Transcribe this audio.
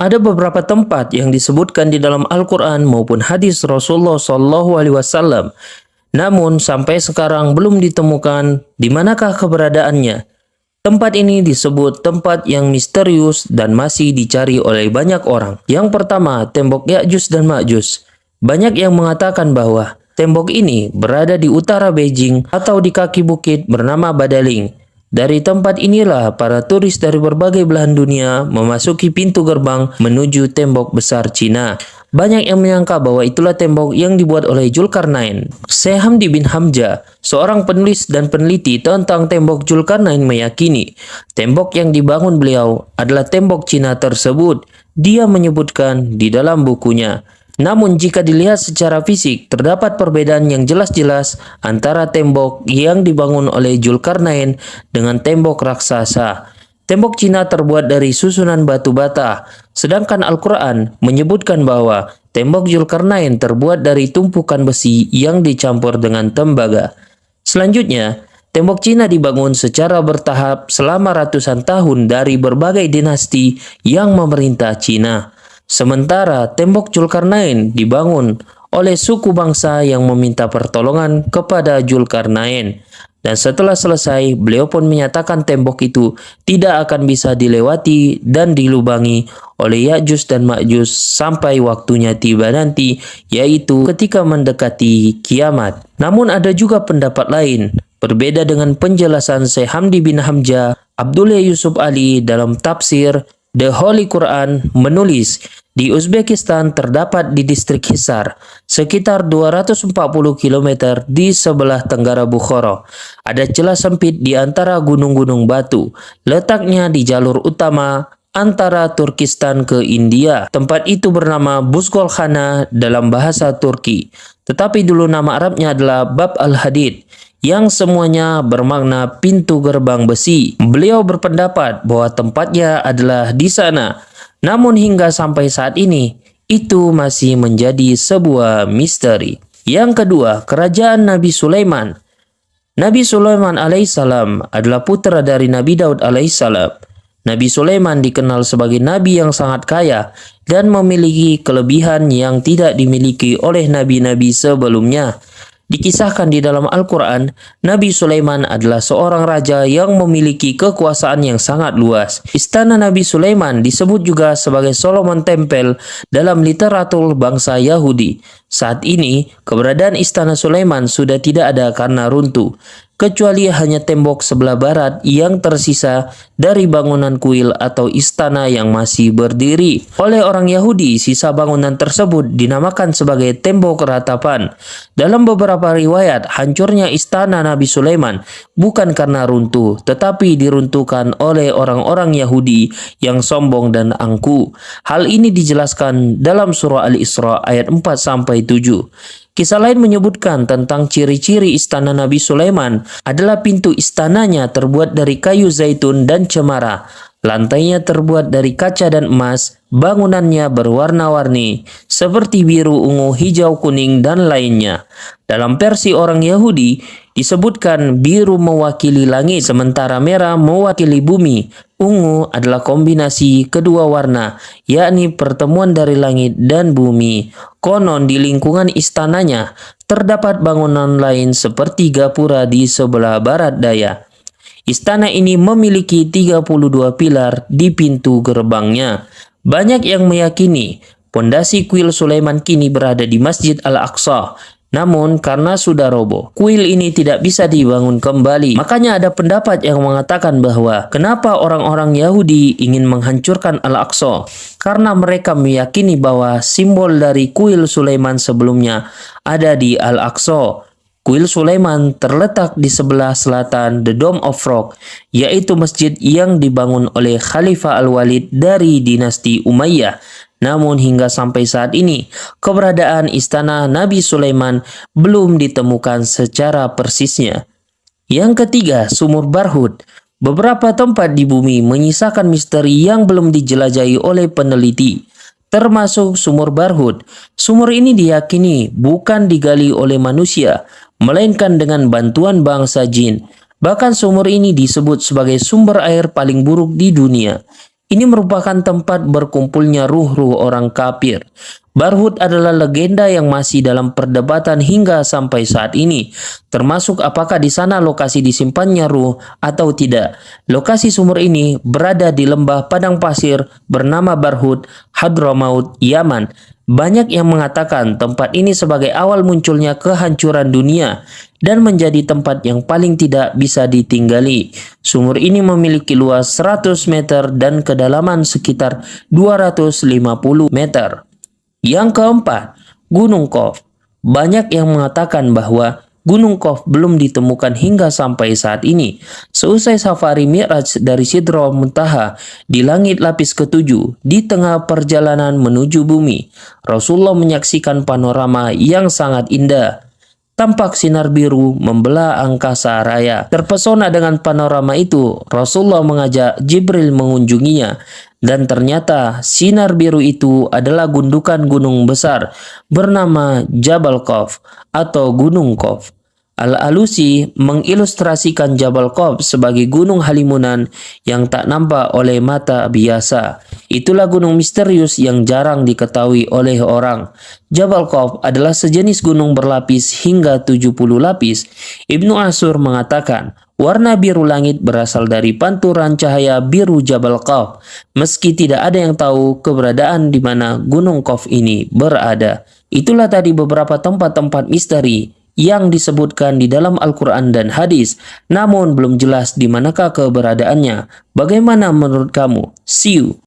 Ada beberapa tempat yang disebutkan di dalam Al-Quran maupun hadis Rasulullah SAW. Namun sampai sekarang belum ditemukan di manakah keberadaannya. Tempat ini disebut tempat yang misterius dan masih dicari oleh banyak orang. Yang pertama, tembok Ya'juj dan Ma'juj. Banyak yang mengatakan bahwa tembok ini berada di utara Beijing atau di kaki bukit bernama Badaling. Dari tempat inilah para turis dari berbagai belahan dunia memasuki pintu gerbang menuju tembok besar Cina. Banyak yang menyangka bahwa itulah tembok yang dibuat oleh Zulkarnain. Syekh Hamdi bin Hamzah, seorang penulis dan peneliti tentang tembok Zulkarnain, meyakini tembok yang dibangun beliau adalah tembok Cina tersebut. Dia menyebutkan di dalam bukunya. Namun jika dilihat secara fisik, terdapat perbedaan yang jelas-jelas antara tembok yang dibangun oleh Zulkarnain dengan tembok raksasa. Tembok Cina terbuat dari susunan batu bata, sedangkan Al-Quran menyebutkan bahwa tembok Zulkarnain terbuat dari tumpukan besi yang dicampur dengan tembaga. Selanjutnya, tembok Cina dibangun secara bertahap selama ratusan tahun dari berbagai dinasti yang memerintah Cina. Sementara tembok Zulkarnain dibangun oleh suku bangsa yang meminta pertolongan kepada Zulkarnain. Dan setelah selesai, beliau pun menyatakan tembok itu tidak akan bisa dilewati dan dilubangi oleh Ya'juj dan Ma'juj sampai waktunya tiba nanti, yaitu ketika mendekati kiamat. Namun ada juga pendapat lain, berbeda dengan penjelasan Syekh Hamdi bin Hamzah. Abdullah Yusuf Ali dalam tafsir The Holy Quran menulis, di Uzbekistan terdapat di distrik Hisar, sekitar 240 km di sebelah tenggara Bukhara. Ada celah sempit di antara gunung-gunung batu. Letaknya di jalur utama antara Turkistan ke India. Tempat itu bernama Buzgolkhana dalam bahasa Turki. Tetapi dulu nama Arabnya adalah Bab al-Hadid, yang semuanya bermakna pintu gerbang besi. Beliau berpendapat bahwa tempatnya adalah di sana. Namun hingga sampai saat ini, itu masih menjadi sebuah misteri. Yang kedua, kerajaan Nabi Sulaiman. Nabi Sulaiman alaihissalam adalah putra dari Nabi Daud alaihissalam. Nabi Sulaiman dikenal sebagai nabi yang sangat kaya dan memiliki kelebihan yang tidak dimiliki oleh nabi-nabi sebelumnya. Dikisahkan di dalam Al-Quran, Nabi Sulaiman adalah seorang raja yang memiliki kekuasaan yang sangat luas. Istana Nabi Sulaiman disebut juga sebagai Solomon Temple dalam literatur bangsa Yahudi. Saat ini, keberadaan Istana Sulaiman sudah tidak ada karena runtuh, kecuali hanya tembok sebelah barat yang tersisa dari bangunan kuil atau istana yang masih berdiri. Oleh orang Yahudi, sisa bangunan tersebut dinamakan sebagai tembok ratapan. Dalam beberapa riwayat, hancurnya istana Nabi Sulaiman bukan karena runtuh, tetapi diruntuhkan oleh orang-orang Yahudi yang sombong dan angkuh. Hal ini dijelaskan dalam surah Al-Isra ayat 4-7. Kisah lain menyebutkan tentang ciri-ciri istana Nabi Sulaiman adalah pintu istananya terbuat dari kayu zaitun dan cemara. Lantainya terbuat dari kaca dan emas, bangunannya berwarna-warni, seperti biru, ungu, hijau, kuning, dan lainnya. Dalam versi orang Yahudi, disebutkan biru mewakili langit, sementara merah mewakili bumi. Ungu adalah kombinasi kedua warna, yakni pertemuan dari langit dan bumi. Konon di lingkungan istananya, terdapat bangunan lain seperti gapura di sebelah barat daya. Istana ini memiliki 32 pilar di pintu gerbangnya. Banyak yang meyakini pondasi kuil Sulaiman kini berada di Masjid Al-Aqsa. Namun karena sudah roboh, kuil ini tidak bisa dibangun kembali. Makanya ada pendapat yang mengatakan bahwa kenapa orang-orang Yahudi ingin menghancurkan Al-Aqsa? Karena mereka meyakini bahwa simbol dari kuil Sulaiman sebelumnya ada di Al-Aqsa. Kuil Sulaiman terletak di sebelah selatan The Dome of Rock, yaitu masjid yang dibangun oleh Khalifah Al-Walid dari dinasti Umayyah. Namun hingga sampai saat ini, keberadaan istana Nabi Sulaiman belum ditemukan secara persisnya. Yang ketiga, sumur Barhut. Beberapa tempat di bumi menyisakan misteri yang belum dijelajahi oleh peneliti, termasuk sumur Barhut. Sumur ini diyakini bukan digali oleh manusia, melainkan dengan bantuan bangsa jin. Bahkan sumur ini disebut sebagai sumber air paling buruk di dunia. Ini merupakan tempat berkumpulnya ruh-ruh orang kafir. Barhut adalah legenda yang masih dalam perdebatan hingga sampai saat ini, termasuk apakah di sana lokasi disimpannya ruh atau tidak. Lokasi sumur ini berada di lembah padang pasir bernama Barhut, Hadramaut, Yaman. Banyak yang mengatakan tempat ini sebagai awal munculnya kehancuran dunia dan menjadi tempat yang paling tidak bisa ditinggali. Sumur ini memiliki luas 100 meter dan kedalaman sekitar 250 meter. Yang keempat, Gunung Qaf. Banyak yang mengatakan bahwa Gunung Qaf belum ditemukan hingga sampai saat ini. Seusai safari Mi'raj dari Sidratul Muntaha di langit lapis ketujuh, di tengah perjalanan menuju bumi, Rasulullah menyaksikan panorama yang sangat indah. Tampak sinar biru membelah angkasa raya. Terpesona dengan panorama itu, Rasulullah mengajak Jibril mengunjunginya. Dan ternyata sinar biru itu adalah gundukan gunung besar bernama Jabal Qaf atau Gunung Qaf. Al-Alusi mengilustrasikan Jabal Qaf sebagai gunung halimunan yang tak nampak oleh mata biasa. Itulah gunung misterius yang jarang diketahui oleh orang. Jabal Qaf adalah sejenis gunung berlapis hingga 70 lapis. Ibnu Ashur mengatakan, warna biru langit berasal dari pantulan cahaya biru Jabal Qaf. Meski tidak ada yang tahu keberadaan di mana Gunung Qaf ini berada. Itulah tadi beberapa tempat-tempat misteri yang disebutkan di dalam Al-Quran dan hadis, namun belum jelas di manakah keberadaannya. Bagaimana menurut kamu? See you.